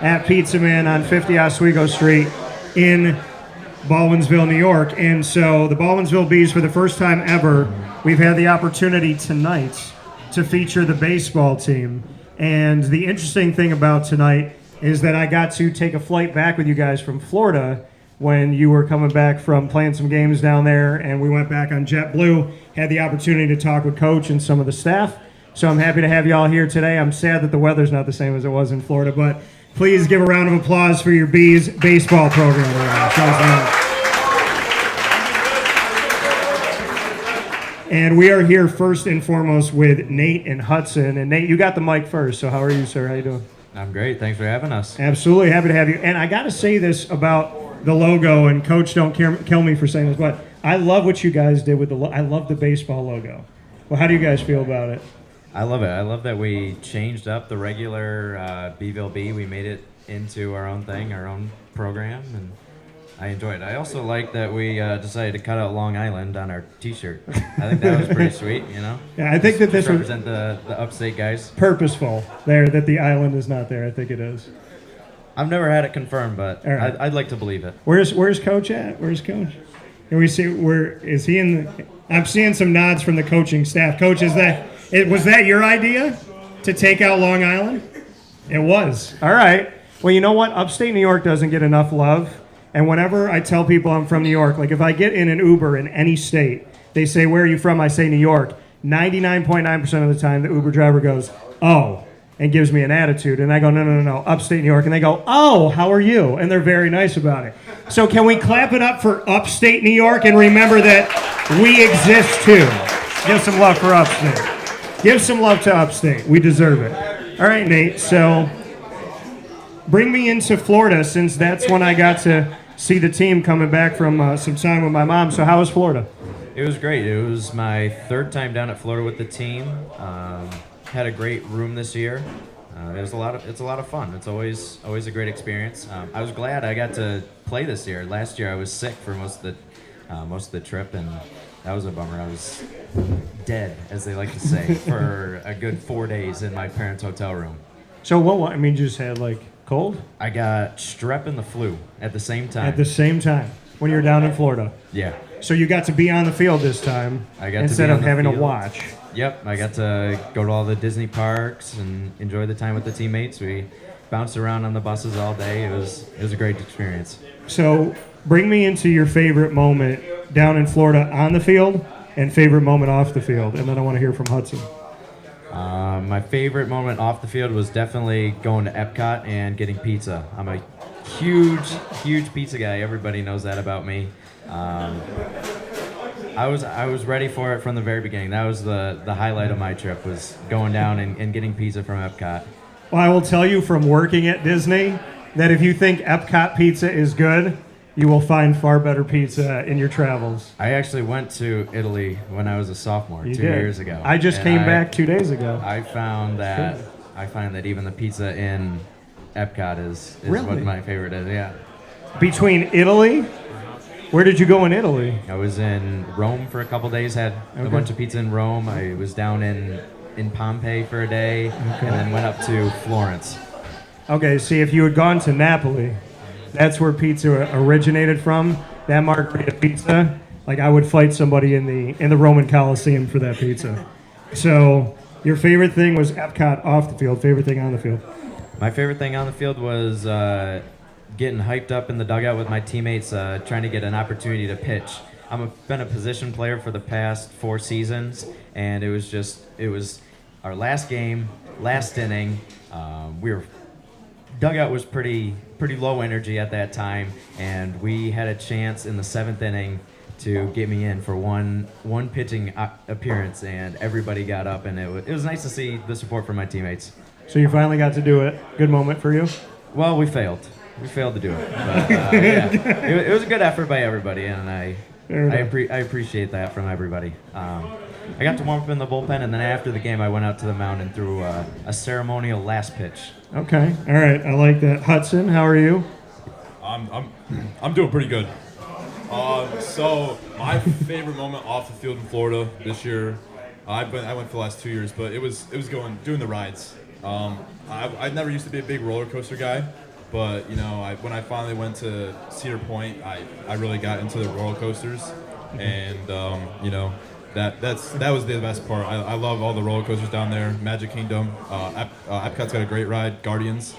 at Pizza Man on 50 Oswego Street in Baldwinsville, New York. And so the Baldwinsville Bees, for the first time ever, we've had the opportunity tonight to feature the baseball team. And the interesting thing about tonight is that I got to take a flight back with you guys from Florida when you were coming back from playing some games down there, and we went back on JetBlue, had the opportunity to talk with Coach and some of the staff. So I'm happy to have you all here today. I'm sad that the weather's not the same as it was in Florida, but please give a round of applause for your Bees baseball program. And we are here first and foremost with Nate and Hudson. And Nate, you got the mic first, so how are you, sir? How you doing? I'm great. Thanks for having us. Absolutely. Happy to have you. And I got to say this about the logo, and Coach, don't kill me for saying this, but I love what you guys did with I love the baseball logo. Well, how do you guys feel about it? I love it. I love that we changed up the regular Beeville Bee. We made it into our own thing, our own program, and I enjoy it. I also like that we decided to cut out Long Island on our T-shirt. I think that was pretty sweet, you know? Yeah, I think that this was represent the upstate guys. Purposeful there, that the island is not there. I think it is. I've never had it confirmed, but right. I'd like to believe it. Where's Coach at? Where's Coach? Can we see, where is he in the... I'm seeing some nods from the coaching staff. Coach, was that your idea to take out Long Island? It was. All right. Well, you know what? Upstate New York doesn't get enough love. And whenever I tell people I'm from New York, like if I get in an Uber in any state, they say, where are you from? I say New York. 99.9% of the time, the Uber driver goes, oh, and gives me an attitude. And I go, no, upstate New York. And they go, oh, how are you? And they're very nice about it. So can we clap it up for upstate New York and remember that we exist too? Give some love for upstate. Give some love to upstate. We deserve it. All right, Nate. So bring me into Florida, since that's when I got to see the team coming back from some time with my mom. So how was Florida? It was great. It was my third time down at Florida with the team. Had a great room this year. It's a lot of fun. It's always a great experience. I was glad I got to play this year. Last year I was sick for most of the trip, and that was a bummer. I was dead, as they like to say, for a good 4 days in my parents' hotel room. So what? I mean, you just had like cold? I got strep and the flu at the same time. At the same time, when you were down in Florida. Yeah. So you got to be on the field this time instead of having to watch. Yep, I got to go to all the Disney parks and enjoy the time with the teammates. We bounced around on the buses all day. It was a great experience. So bring me into your favorite moment down in Florida on the field and favorite moment off the field, and then I want to hear from Hudson. My favorite moment off the field was definitely going to Epcot and getting pizza. I'm a huge pizza guy. Everybody knows that about me. I was ready for it from the very beginning. That was the highlight of my trip, was going down and getting pizza from Epcot. Well, I will tell you from working at Disney that if you think Epcot pizza is good, you will find far better pizza in your travels. I actually went to Italy when I was a sophomore 2 years ago. I just came back 2 days ago. I find that even the pizza in Epcot is really? What my favorite is. Yeah. Between Italy. Where did you go in Italy? I was in Rome for a couple days, had a bunch of pizza in Rome. I was down in Pompeii for a day, and then went up to Florence. Okay, see, if you had gone to Napoli, that's where pizza originated from. That margherita pizza, like I would fight somebody in the Roman Colosseum for that pizza. So your favorite thing was Epcot off the field. Favorite thing on the field? My favorite thing on the field was getting hyped up in the dugout with my teammates, trying to get an opportunity to pitch. Been a position player for the past 4 seasons, and it was our last game, last inning. Dugout was pretty low energy at that time, and we had a chance in the 7th inning to get me in for one pitching appearance, and everybody got up, and it was nice to see the support from my teammates. So you finally got to do it. Good moment for you? Well, we failed. We failed to do it. But, yeah, it was a good effort by everybody, and I appreciate that from everybody. I got to warm up in the bullpen, and then after the game, I went out to the mound and threw a ceremonial last pitch. Okay, all right, I like that. Hudson, how are you? I'm doing pretty good. So my favorite moment off the field in Florida this year, I went for the last 2 years, but it was doing the rides. I never used to be a big roller coaster guy, But when I finally went to Cedar Point, I really got into the roller coasters, and that was the best part. I love all the roller coasters down there. Magic Kingdom, Epcot's got a great ride. Guardians.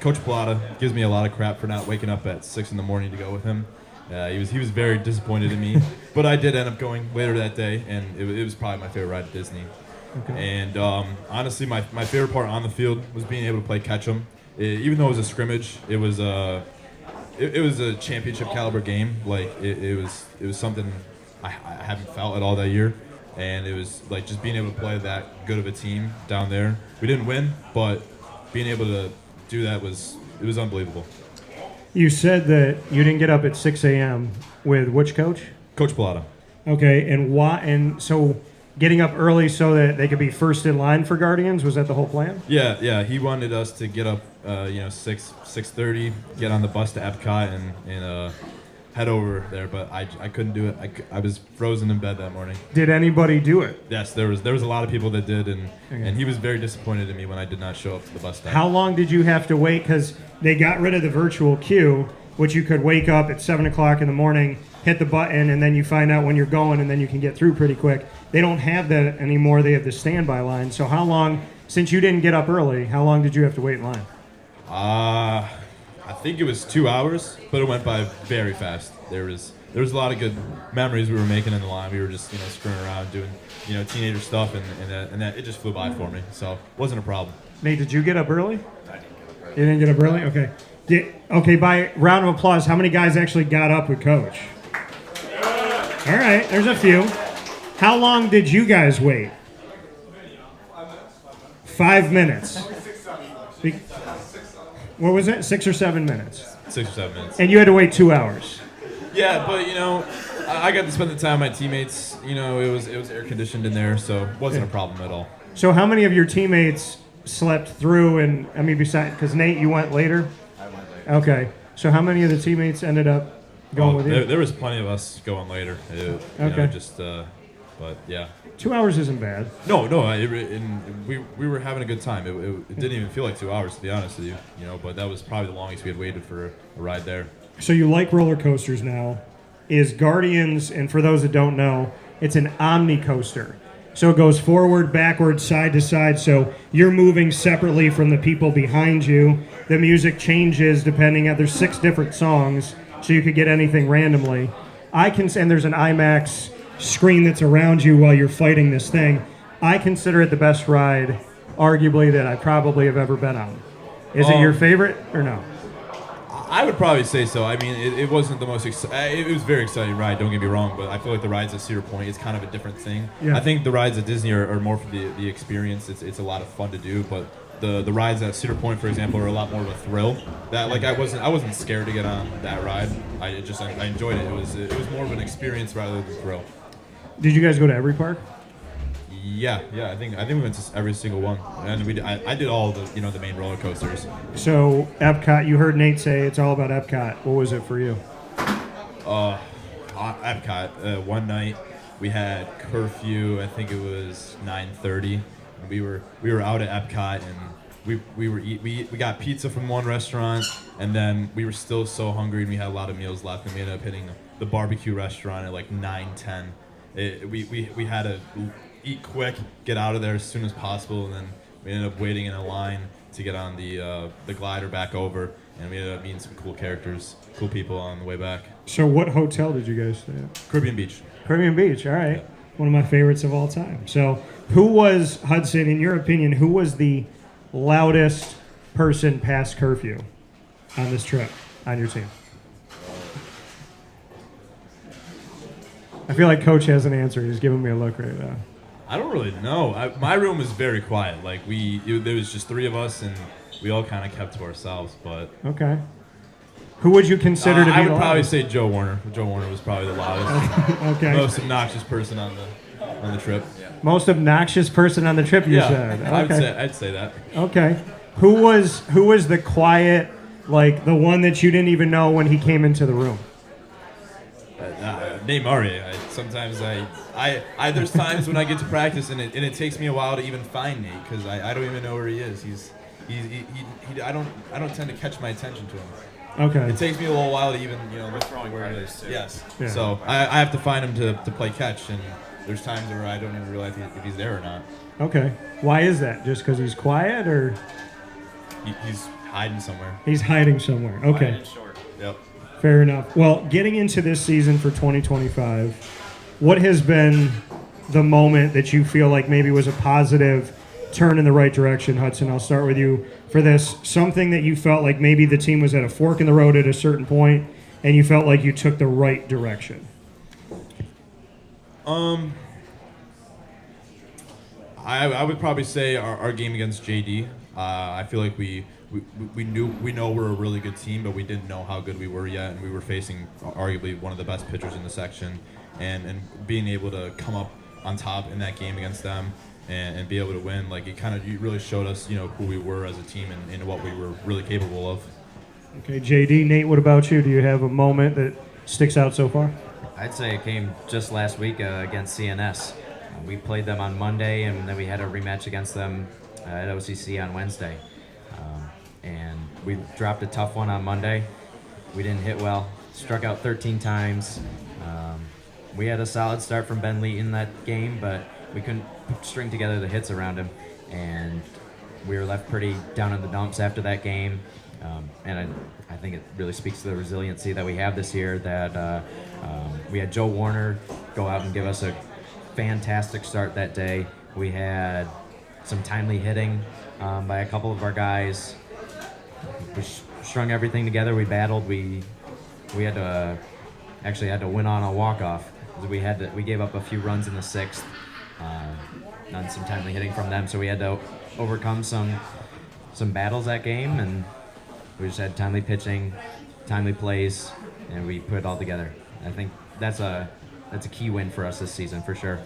Coach Plata gives me a lot of crap for not waking up at 6 a.m. to go with him. He was very disappointed in me, but I did end up going later that day, and it was probably my favorite ride at Disney. Okay. And honestly, my favorite part on the field was being able to play catch 'em. Even though it was a scrimmage, it was a championship caliber game. Like it was something I haven't felt at all that year, and it was like just being able to play that good of a team down there. We didn't win, but being able to do that was unbelievable. You said that you didn't get up at 6 a.m. with which coach? Coach Plata. Okay, and why? And so getting up early so that they could be first in line for Guardians, was that the whole plan? Yeah. He wanted us to get up, 6:30, get on the bus to Epcot and head over there. But I couldn't do it. I was frozen in bed that morning. Did anybody do it? Yes, there was a lot of people that did, and he was very disappointed in me when I did not show up to the bus stop. How long did you have to wait? Because they got rid of the virtual queue, which you could wake up at 7 o'clock in the morning, hit the button, and then you find out when you're going, and then you can get through pretty quick. They don't have that anymore. They have the standby line. So how long, since you didn't get up early, how long did you have to wait in line? I think it was 2 hours, but it went by very fast. There was a lot of good memories we were making in the line. We were just screwing around doing teenager stuff, and that it just flew by for me. So it wasn't a problem. Nate, did you get up early? I didn't get up early. You didn't get up early? Okay. Okay, by round of applause, how many guys actually got up with Coach? All right, there's a few. How long did you guys wait? 5 minutes. What was it? 6 or 7 minutes? 6 or 7 minutes. And you had to wait 2 hours. Yeah, but I got to spend the time with my teammates. It was air conditioned in there, so it wasn't a problem at all. So how many of your teammates slept through? And I mean, besides, because Nate, you went later. I went later. Okay. So how many of the teammates ended up going with you? There was plenty of us going later. But yeah. 2 hours isn't bad. No, we were having a good time. It didn't even feel like 2 hours, to be honest with you. But that was probably the longest we had waited for a ride there. So you like roller coasters now. Is Guardians, and for those that don't know, it's an omni coaster. So it goes forward, backward, side to side. So you're moving separately from the people behind you. The music changes depending on, there's 6 different songs, so you could get anything randomly. And there's an IMAX screen that's around you while you're fighting this thing. I consider it the best ride, arguably, that I probably have ever been on. Is it your favorite or no? I would probably say so. I mean, it wasn't the most it was a very exciting ride, don't get me wrong, but I feel like the rides at Cedar Point is kind of a different thing. Yeah. I think the rides at Disney are more for the experience. It's a lot of fun to do, but the rides at Cedar Point, for example, are a lot more of a thrill. That I wasn't scared to get on that ride. I enjoyed it. It was more of an experience rather than a thrill. Did you guys go to every park? Yeah. I think we went to every single one, and I did all the the main roller coasters. So Epcot, you heard Nate say it's all about Epcot. What was it for you? Epcot. One night we had curfew. I think it was 9:30. We were out at Epcot, and we got pizza from one restaurant, and then we were still so hungry, and we had a lot of meals left, and we ended up hitting the barbecue restaurant at like 9:10. We had to eat quick, get out of there as soon as possible, and then we ended up waiting in a line to get on the glider back over, and we ended up meeting some cool people on the way back. So what hotel did you guys stay at? Caribbean Beach. Caribbean Beach, all right. Yeah. One of my favorites of all time. So who was, Hudson, in your opinion, who was the loudest person past curfew on this trip on your team? I feel like Coach has an answer. He's giving me a look right now. I don't really know. My room was very quiet. Like there was just 3 of us, and we all kind of kept to ourselves. But okay, who would you consider to be? I would the probably loudest? say Joe Warner. Joe Warner was probably the loudest, Okay, most obnoxious person on the trip. most obnoxious person on the trip. You said. Okay. I'd say that. Okay, who was the quiet, like the one that you didn't even know when he came into the room? Nate Marier. Sometimes there's times when I get to practice and it takes me a while to even find Nate because I don't even know where he is. I don't tend to catch my attention to him. Okay. It takes me a little while to even look where he is. Yes. Yeah. So I have to find him to play catch, and there's times where I don't even realize if he's there or not. Okay. Why is that? Just because he's quiet, or He's hiding somewhere. he's hiding somewhere? Okay. Yep. Fair enough. Well, getting into this season for 2025, what has been the moment that you feel like maybe was a positive turn in the right direction, Hudson? I'll start with you for this. Something that you felt like maybe the team was at a fork in the road at a certain point, and you felt like you took the right direction. I would probably say our game against JD. I feel like we know we're a really good team, but we didn't know how good we were yet, and we were facing arguably one of the best pitchers in the section, and being able to come up on top in that game against them and be able to win, like it really showed us who we were as a team and what we were really capable of. Okay, JD, Nate, what about you? Do you have a moment that sticks out so far? I'd say it came just last week against CNS. We played them on Monday, and then we had a rematch against them at OCC on Wednesday. And we dropped a tough one on Monday. We didn't hit well, struck out 13 times. We had a solid start from Ben Lee in that game, but we couldn't string together the hits around him. And we were left pretty down in the dumps after that game. And I think it really speaks to the resiliency that we have this year, that we had Joe Warner go out and give us a fantastic start that day. We had some timely hitting by a couple of our guys. We strung everything together. We battled. We had to win on a walk-off. We gave up a few runs in the sixth on some timely hitting from them, so we had to overcome some battles that game, and we just had timely pitching, timely plays, and we put it all together. I think that's a key win for us this season for sure.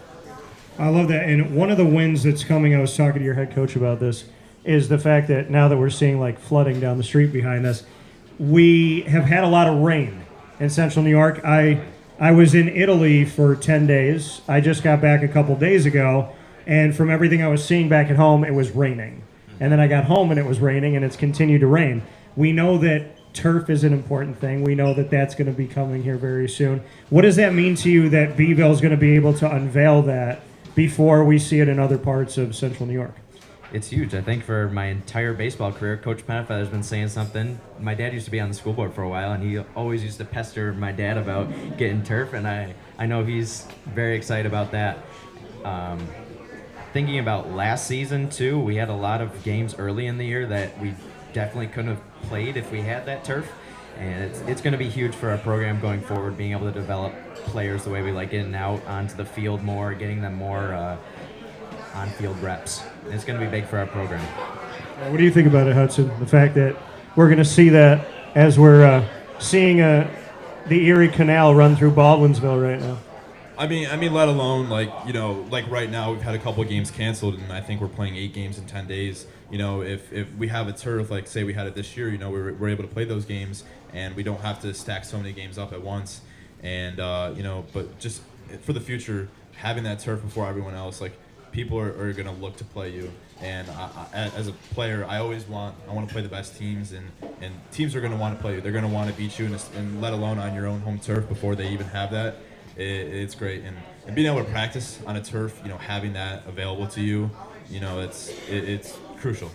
I love that. And one of the wins that's coming, I was talking to your head coach about this, is the fact that now that we're seeing like flooding down the street behind us, we have had a lot of rain in central New York. I was in Italy for 10 days. I just got back a couple days ago, and from everything I was seeing back at home, it was raining. And then I got home and it was raining, and it's continued to rain. We know that turf is an important thing. We know that that's going to be coming here very soon. What does that mean to you that Beeville is going to be able to unveil that before we see it in other parts of central New York? It's huge. I think for my entire baseball career, Coach Pennefather's been saying something. My dad used to be on the school board for a while, and he always used to pester my dad about getting turf, and I know he's very excited about that. Thinking about last season, too, we had a lot of games early in the year that we definitely couldn't have played if we had that turf, and it's going to be huge for our program going forward, being able to develop players the way we like, getting out onto the field more, getting them more on-field reps. It's going to be big for our program. What do you think about it, Hudson? The fact that we're going to see that as we're seeing the Erie Canal run through Baldwinsville right now. I mean, let alone like right now we've had a couple of games canceled, and I think we're playing 8 games in 10 days. If we have a turf like say we had it this year, we're able to play those games, and we don't have to stack so many games up at once. And but just for the future, having that turf before everyone else, like people are going to look to play you. And as a player, I want to play the best teams, and teams are going to want to play you. They're going to want to beat you, and let alone on your own home turf before they even have that. It's great, and being able to practice on a turf, having that available to you, it's crucial.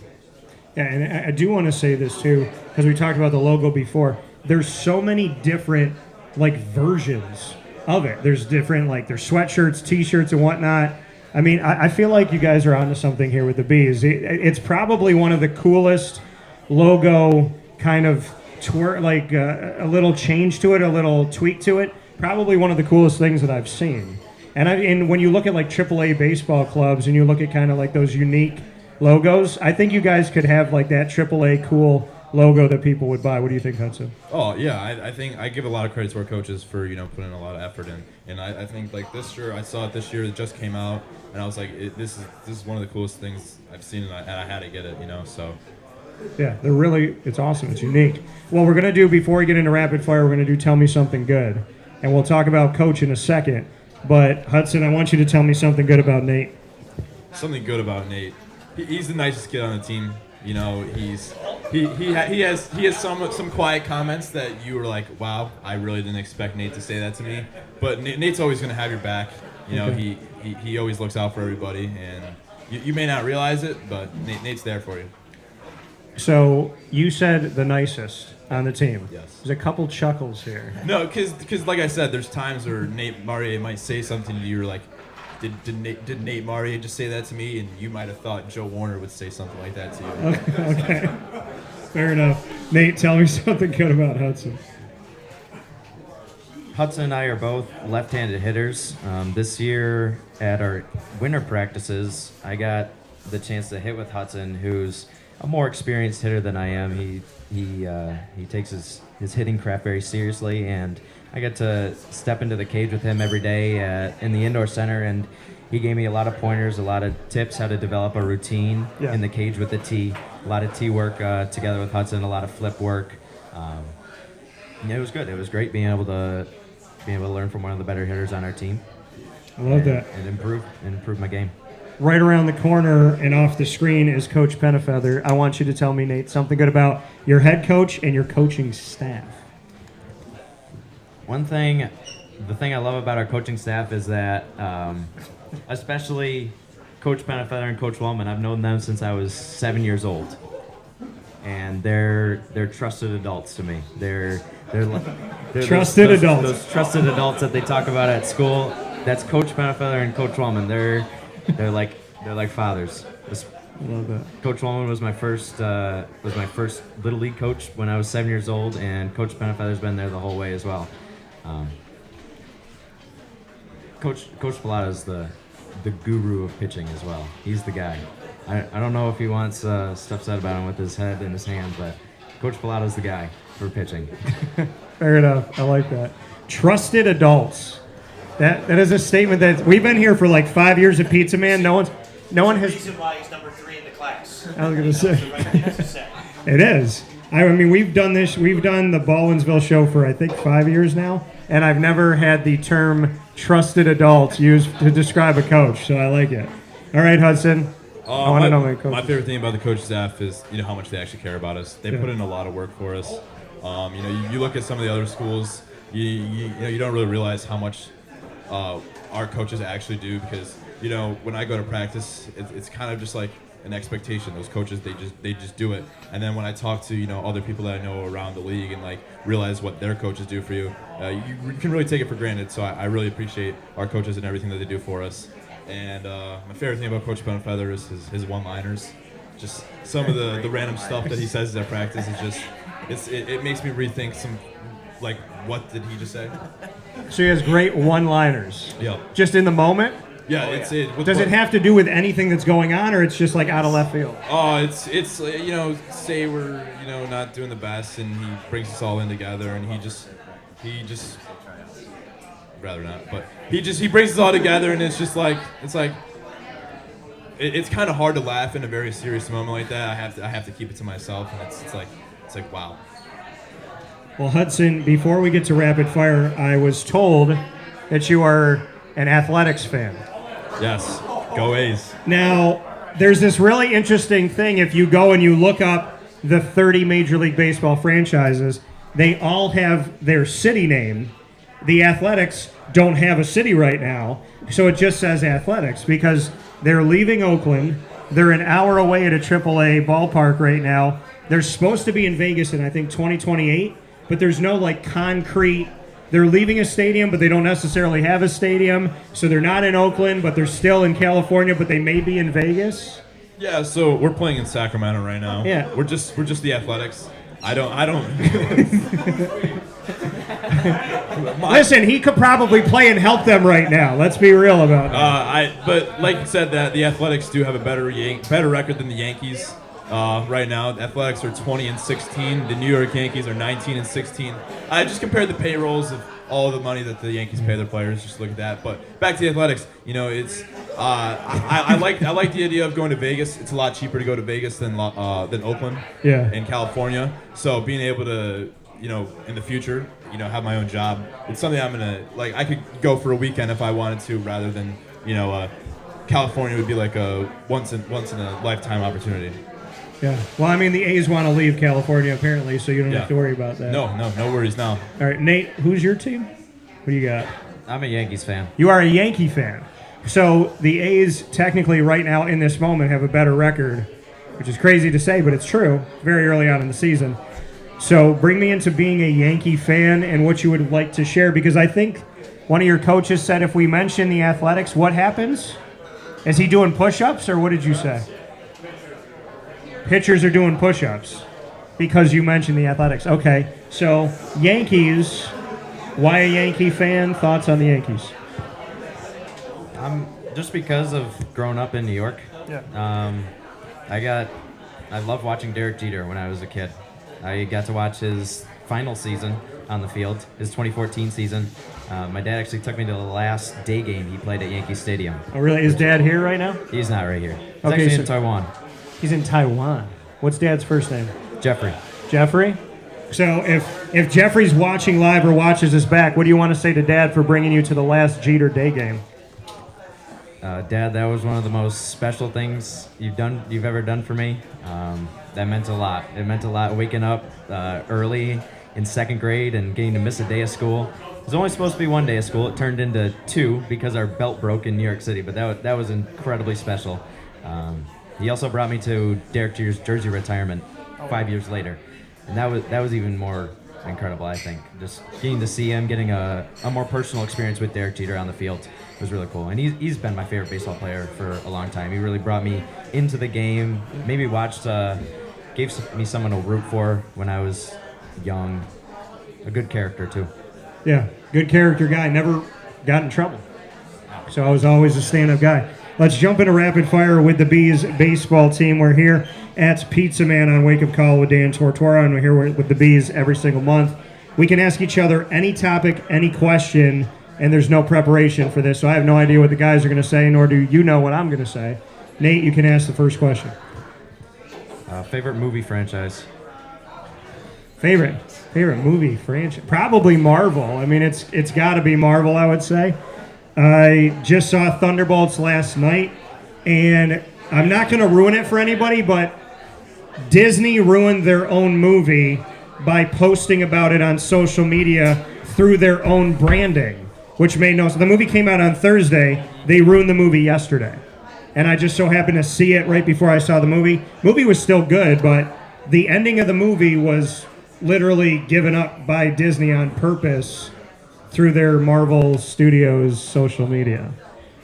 Yeah, and I do want to say this too, because we talked about the logo before. There's so many different versions of it. There's different there's sweatshirts, T-shirts, and whatnot. I mean, I feel like you guys are onto something here with the Bees. It's probably one of the coolest logo kind of a little change to it, a little tweak to it. Probably one of the coolest things that I've seen. And when you look at AAA baseball clubs and you look at kind of those unique logos, I think you guys could have that AAA cool logo that people would buy. What do you think, Hudson? Oh yeah, I think I give a lot of credit to our coaches for putting a lot of effort in, and I think this year I saw it this year, it just came out, and I was like, this is one of the coolest things I've seen, and I had to get it, so. Yeah, it's awesome. It's unique. Well, we're gonna do, before we get into rapid fire, we're gonna do Tell Me Something Good, and we'll talk about Coach in a second. But Hudson, I want you to tell me something good about Nate. Something good about Nate. He's the nicest kid on the team. You know, he has some quiet comments that you were like, wow, I really didn't expect Nate to say that to me. But Nate's always going to have your back. You know, he always looks out for everybody, and you may not realize it, but Nate's there for you. So you said the nicest on the team. Yes. There's a couple chuckles here. No, because like I said, there's times where Nate Marier might say something to you, you're like, did Nate Marier just say that to me? And you might have thought Joe Warner would say something like that to you. Okay. Fair enough. Nate, tell me something good about Hudson. Hudson and I are both left-handed hitters. This year at our winter practices, I got the chance to hit with Hudson, who's a more experienced hitter than I am. He takes his hitting craft very seriously, and I get to step into the cage with him every day in the indoor center, and he gave me a lot of pointers, a lot of tips how to develop a routine in the cage with the tee. A lot of tee work together with Hudson, a lot of flip work. It was good. It was great being able to learn from one of the better hitters on our team. I love that. And improve my game. Right around the corner and off the screen is Coach Penafeather. I want you to tell me, Nate, something good about your head coach and your coaching staff. The thing I love about our coaching staff is that, especially Coach Penafeather and Coach Wellman, I've known them since I was 7 years old, and they're trusted adults to me. They're Trusted adults. Those trusted adults that they talk about at school. That's Coach Penafeather and Coach Wellman. They're like fathers. I love that. Coach Wellman was my first little league coach when I was 7 years old, and Coach Penafeather's been there the whole way as well. Coach Pallada's the guru of pitching as well. He's the guy. I don't know if he wants stuff said about him with his head in his hand, but Coach Pallada's the guy for pitching. Fair enough. I like that. Trusted adults. That is a statement that we've been here for like 5 years at Pizza Man. No one has. Reason why he's number 3 in the class. I was gonna say. That's the right thing to say. It is. I mean, we've done this. We've done the Baldwinsville show for I think 5 years now, and I've never had the term "trusted adults" used to describe a coach. So I like it. All right, Hudson. I want to know my coach. My favorite thing about the coaching staff is how much they actually care about us. They put in a lot of work for us. You look at some of the other schools. You don't really realize how much our coaches actually do, because when I go to practice, it's kind of just like an expectation. Those coaches, they just do it. And then when I talk to other people that I know around the league and like realize what their coaches do for you, you can really take it for granted. So I really appreciate our coaches and everything that they do for us. And my favorite thing about Coach Penafeather is his one-liners. Just some of the random stuff that he says at practice is just it makes me rethink some, like, what did he just say? So he has great one-liners. Yeah. Just in the moment. Yeah, Does it have to do with anything that's going on, or it's just like out of left field? Oh, it's say we're not doing the best, and he brings us all in together, and he just rather not, but he brings us all together, and it's kind of hard to laugh in a very serious moment like that. I have to keep it to myself, and it's like wow. Well, Hudson, before we get to rapid fire, I was told that you are an athletics fan. Yes, go A's. Now, there's this really interesting thing. If you go and you look up the 30 Major League Baseball franchises, they all have their city name. The Athletics don't have a city right now, so it just says Athletics because they're leaving Oakland. They're an hour away at a AAA ballpark right now. They're supposed to be in Vegas in, I think, 2028, but there's no, like, concrete. They're leaving a stadium, but they don't necessarily have a stadium, so they're not in Oakland, but they're still in California, but they may be in Vegas. Yeah, so we're playing in Sacramento right now. Yeah. We're just the Athletics. I don't. Listen, he could probably play and help them right now. Let's be real about that. But like you said, that the Athletics do have a better record than the Yankees right now. The Athletics are 20-16. The New York Yankees are 19-16. I just compared the payrolls of all the money that the Yankees pay their players. Just look at that. But back to the Athletics. It's I like the idea of going to Vegas. It's a lot cheaper to go to Vegas than Oakland. Yeah. In California. So being able to in the future, have my own job. It's something I'm gonna like. I could go for a weekend if I wanted to, rather than California would be like a once in a lifetime opportunity. Yeah. Well, I mean, the A's want to leave California apparently, so you don't Yeah. have to worry about that. No worries now. All right, Nate, who's your team? What do you got? I'm a Yankees fan. You are a Yankee fan. So the A's technically right now in this moment have a better record, which is crazy to say, but it's true, very early on in the season. So bring me into being a Yankee fan and what you would like to share, because I think one of your coaches said if we mention the Athletics, what happens? Is he doing push-ups, or what did you say? Pitchers are doing push-ups because you mentioned the Athletics. Okay, so Yankees, why a Yankee fan? Thoughts on the Yankees? Just because of growing up in New York. Yeah. I loved watching Derek Jeter when I was a kid. I got to watch his final season on the field, his 2014 season. My dad actually took me to the last day game he played at Yankee Stadium. Oh, really? Is Dad here right now? He's not right here. He's Okay, actually so- in Taiwan. He's in Taiwan. What's Dad's first name? Jeffrey. Jeffrey? So if Jeffrey's watching live or watches this back, what do you want to say to Dad for bringing you to the last Jeter day game? Dad, that was one of the most special things you've ever done for me. That meant a lot. It meant a lot waking up early in second grade and getting to miss a day of school. It was only supposed to be one day of school. It turned into 2 because our belt broke in New York City, but that was incredibly special. He also brought me to Derek Jeter's jersey retirement 5 years later, and that was even more incredible, I think. Just getting to see him, getting a more personal experience with Derek Jeter on the field was really cool. And he's been my favorite baseball player for a long time. He really brought me into the game, maybe gave me someone to root for when I was young. A good character, too. Yeah, good character guy. Never got in trouble. So I was always a stand-up guy. Let's jump into rapid fire with the Bees baseball team. We're here at Pizza Man on Wake Up Call with Dan Tortora, and we're here with the Bees every single month. We can ask each other any topic, any question, and there's no preparation for this, so I have no idea what the guys are going to say, nor do you know what I'm going to say. Nate, you can ask the first question. Favorite movie franchise? Favorite movie franchise? Probably Marvel. I mean, it's got to be Marvel, I would say. I just saw Thunderbolts last night, and I'm not going to ruin it for anybody, but Disney ruined their own movie by posting about it on social media through their own branding, which made no sense. The movie came out on Thursday. They ruined the movie yesterday. And I just so happened to see it right before I saw the movie. Movie was still good, but the ending of the movie was literally given up by Disney on purpose through their Marvel Studios social media.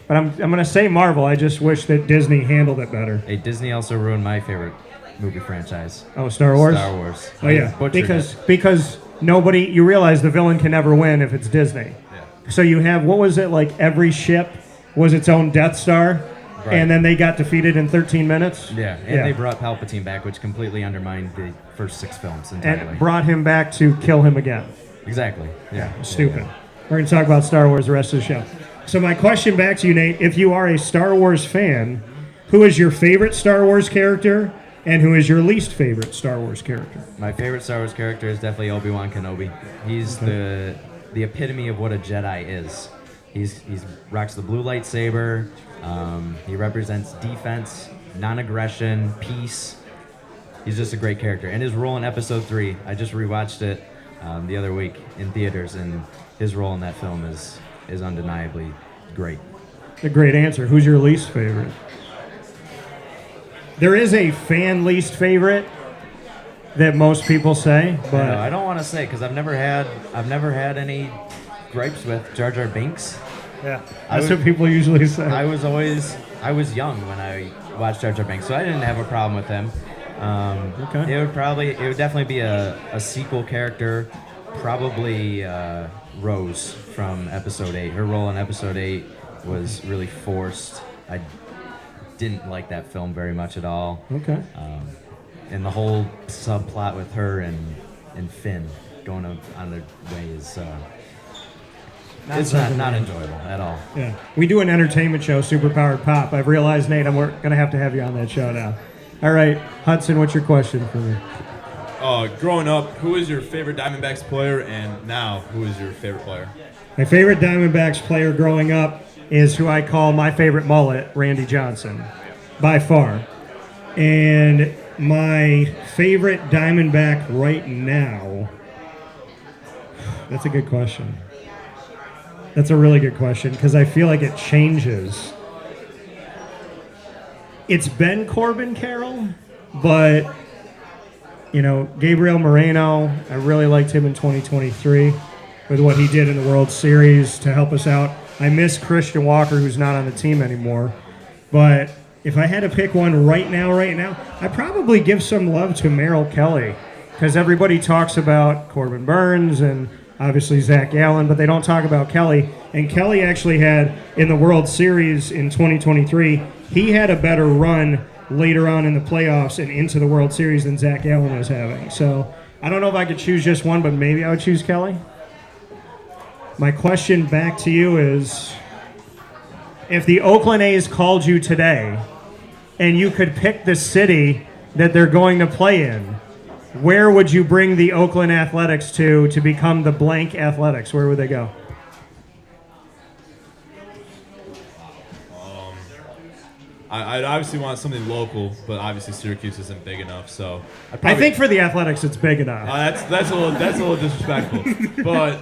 But I'm going to say Marvel. I just wish that Disney handled it better. Hey, Disney also ruined my favorite movie franchise. Oh, Star Wars? Star Wars. Oh, yeah. Butchered Because nobody, you realize the villain can never win if it's Disney. Yeah. So you have, what was it, like every ship was its own Death Star? Right. And then they got defeated in 13 minutes? Yeah, and they brought Palpatine back, which completely undermined the first 6 films entirely. And brought him back to kill him again. Exactly. Yeah. Stupid. We're going to talk about Star Wars the rest of the show. So my question back to you, Nate, if you are a Star Wars fan, who is your favorite Star Wars character and who is your least favorite Star Wars character? My favorite Star Wars character is definitely Obi-Wan Kenobi. He's the epitome of what a Jedi is. He's rocks the blue lightsaber. He represents defense, non-aggression, peace. He's just a great character. And his role in Episode 3, I just rewatched it the other week in theaters, and his role in that film is undeniably great. A great answer. Who's your least favorite? There is a fan least favorite that most people say, but No, I don't want to say because I've never had any gripes with Jar Jar Binks. yeah, that's what people usually say. I was young when I watched Jar Jar Binks, so I didn't have a problem with him. Okay. It would definitely be a sequel character, probably Rose from Episode 8. Her role in Episode 8 was really forced. I didn't like that film very much at all. Okay. And the whole subplot with her and Finn going on their way is it's not enjoyable at all. Yeah. We do an entertainment show, Superpowered Pop. I've realized, Nate, we're going to have you on that show now. All right, Hudson, what's your question for me? Growing up, who is your favorite Diamondbacks player, and now who is your favorite player? My favorite Diamondbacks player growing up is who I call my favorite mullet, Randy Johnson, by far. And my favorite Diamondback right now. That's a good question. That's a really good question because I feel like it changes. It's been Corbin Carroll, but Gabriel Moreno, I really liked him in 2023 with what he did in the World Series to help us out. I miss Christian Walker, who's not on the team anymore. But if I had to pick one right now, I'd probably give some love to Merrill Kelly because everybody talks about Corbin Burns and obviously Zach Gallen, but they don't talk about Kelly. And Kelly actually had, in the World Series in 2023, he had a better run later on in the playoffs and into the World Series than Zach Gallen was having. So I don't know if I could choose just one, but maybe I would choose Kelly. My question back to you is, if the Oakland A's called you today and you could pick the city that they're going to play in, where would you bring the Oakland Athletics to become the blank Athletics? Where would they go? I'd obviously want something local, but obviously Syracuse isn't big enough. So I think for the Athletics, it's big enough. That's a little disrespectful. But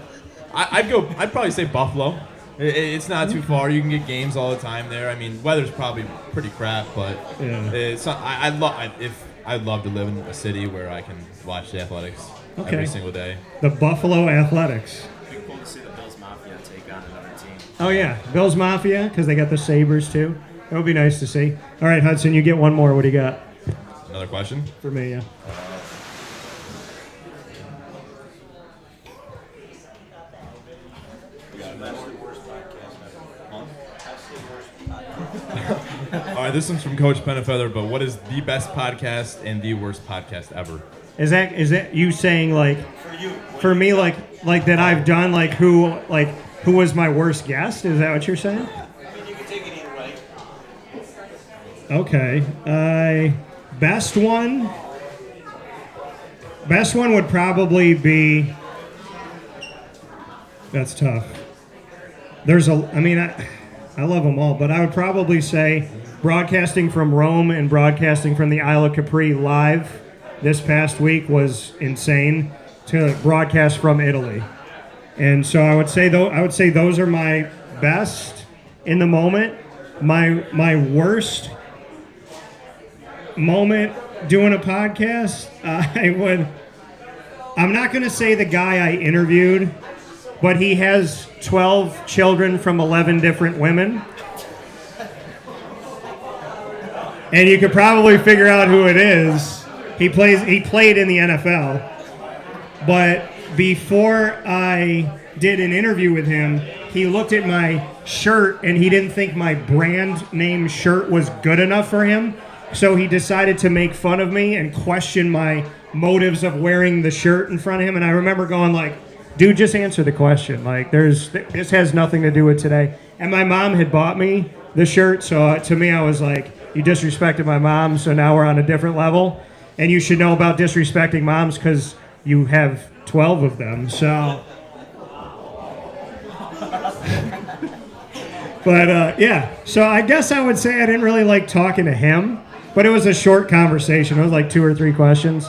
I'd probably say Buffalo. It's not too far. You can get games all the time there. I mean, weather's probably pretty crap, but it's not, I'd love to live in a city where I can watch the Athletics every single day. The Buffalo Athletics. It'd be cool to see the Bills Mafia take on another team. Oh, yeah. Bills Mafia, because they got the Sabres, too. That would be nice to see. All right, Hudson, you get one more. What do you got? Another question? For me, yeah. All right, this one's from Coach Penafeather, but what is the best podcast and the worst podcast ever? Is that you saying for me like that I've done who was my worst guest? Is that what you're saying? I mean, you can take it either way. Okay. Best one would probably be. That's tough. I love them all, but I would probably say broadcasting from Rome and broadcasting from the Isle of Capri live this past week was insane to broadcast from Italy. And so I would say those are my best in the moment. My worst moment doing a podcast, I'm not going to say the guy I interviewed, but he has 12 children from 11 different women. And you could probably figure out who it is. He played in the NFL. But before I did an interview with him, he looked at my shirt and he didn't think my brand name shirt was good enough for him. So he decided to make fun of me and question my motives of wearing the shirt in front of him. And I remember going dude, just answer the question. This has nothing to do with today. And my mom had bought me the shirt, so to me I was like, you disrespected my mom, so now we're on a different level. And you should know about disrespecting moms because you have 12 of them, so. But, so I guess I would say I didn't really like talking to him, but it was a short conversation. It was 2 or 3 questions.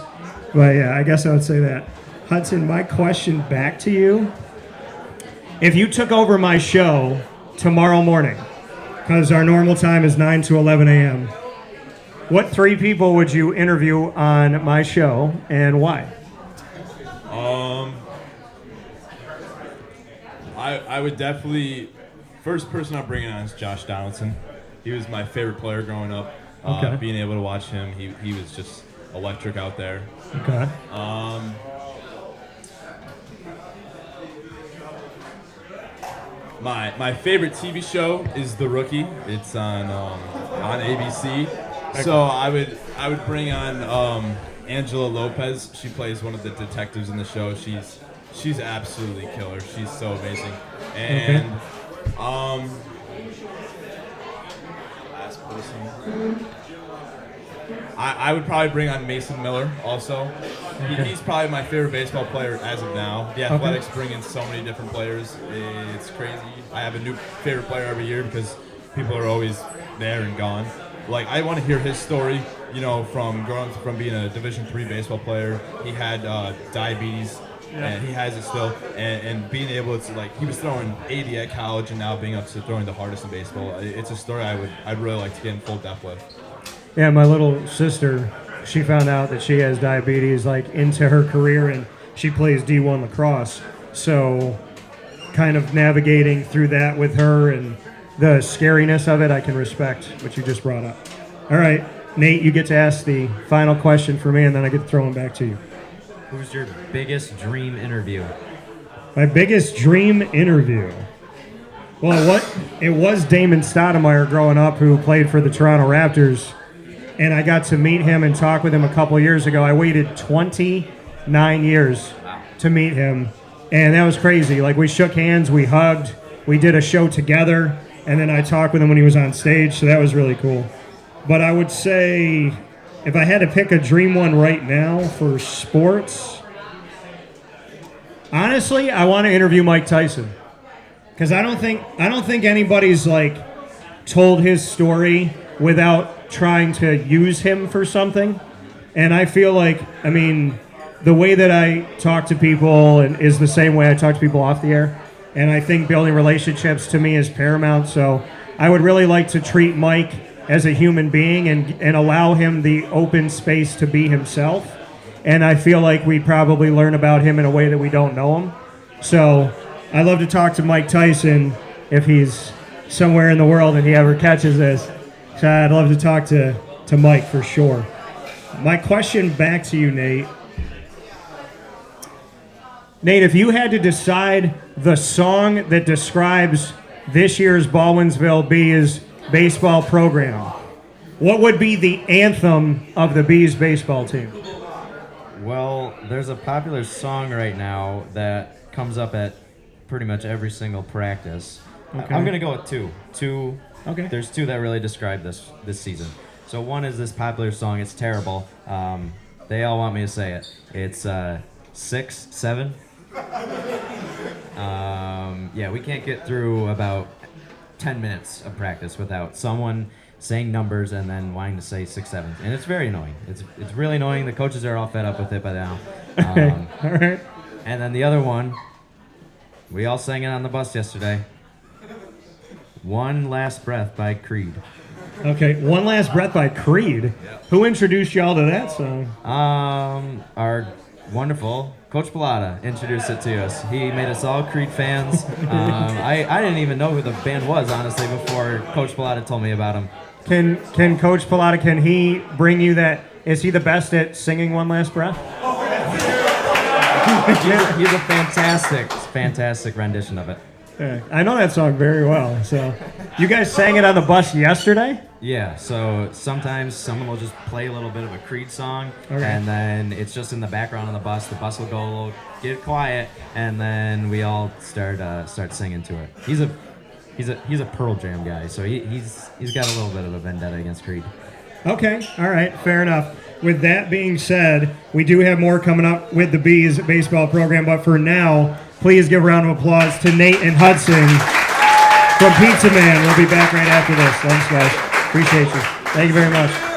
But, yeah, I guess I would say that. Hudson, my question back to you. If you took over my show tomorrow morning, because our normal time is 9 to 11 a.m., what 3 people would you interview on my show and why? I would definitely, first person I'm bringing on is Josh Donaldson. He was my favorite player growing up. Being able to watch him, he was just electric out there. Okay. My favorite TV show is The Rookie. It's on ABC. So I would bring on Angela Lopez. She plays one of the detectives in the show. She's absolutely killer. She's so amazing. And last person, I would probably bring on Mason Miller also. He's probably my favorite baseball player as of now. The Athletics bring in so many different players. It's crazy. I have a new favorite player every year because people are always there and gone. like I want to hear his story. You know, from being a Division III baseball player, he had diabetes, and he has it still, and being able to, like, he was throwing 80 at college, and now being up to throwing the hardest in baseball. It's a story I'd really like to get in full depth with. Yeah, my little sister, she found out that she has diabetes like into her career, and she plays D1 lacrosse. So kind of navigating through that with her and the scariness of it, I can respect what you just brought up. All right, Nate, you get to ask the final question for me, and then I get to throw them back to you. Who's your biggest dream interview? My biggest dream interview. Well, it was Damon Stoudemire growing up, who played for the Toronto Raptors, and I got to meet him and talk with him a couple years ago. I waited 29 years to meet him, and that was crazy. Like, we shook hands, we hugged, we did a show together, and then I talked with him when he was on stage, so that was really cool. But I would say, if I had to pick a dream one right now for sports, honestly, I want to interview Mike Tyson, because I don't think anybody's like told his story without trying to use him for something. And I feel like, I mean, the way that I talk to people is the same way I talk to people off the air. And I think building relationships to me is paramount. So I would really like to treat Mike as a human being and allow him the open space to be himself. And I feel like we'd probably learn about him in a way that we don't know him. So I'd love to talk to Mike Tyson if he's somewhere in the world and he ever catches this. So I'd love to talk to Mike for sure. My question back to you, Nate. Nate, if you had to decide the song that describes this year's Baldwinsville Bees baseball program, what would be the anthem of the Bees baseball team? Well, there's a popular song right now that comes up at pretty much every single practice. Okay. I'm going to go with two. Okay. There's two that really describe this season. So one is this popular song. It's terrible. They all want me to say it. It's 6, 7. Yeah, we can't get through about 10 minutes of practice without someone saying numbers and then wanting to say 6, 7. And it's very annoying. It's really annoying. The coaches are all fed up with it by now. All right. And then the other one, we all sang it on the bus yesterday. One Last Breath by Creed. Okay, One Last Breath by Creed. Who introduced y'all to that song? Our wonderful Coach Pilata introduced it to us. He made us all Creed fans. I didn't even know who the band was, honestly, before Coach Pilata told me about him. Can Coach Pilata, can he bring you that? Is he the best at singing One Last Breath? He's a fantastic rendition of it. Yeah, I know that song very well. So, you guys sang it on the bus yesterday? Yeah, so sometimes someone will just play a little bit of a Creed song, Okay. and then it's just in the background on the bus. The bus will go a little, get quiet, and then we all start singing to it. He's a Pearl Jam guy, so he's got a little bit of a vendetta against Creed. Okay, all right, fair enough. With that being said, we do have more coming up with the Bees baseball program, but for now, please give a round of applause to Nate and Hudson from Pizza Man. We'll be back right after this. Thanks, guys. Appreciate you. Thank you very much.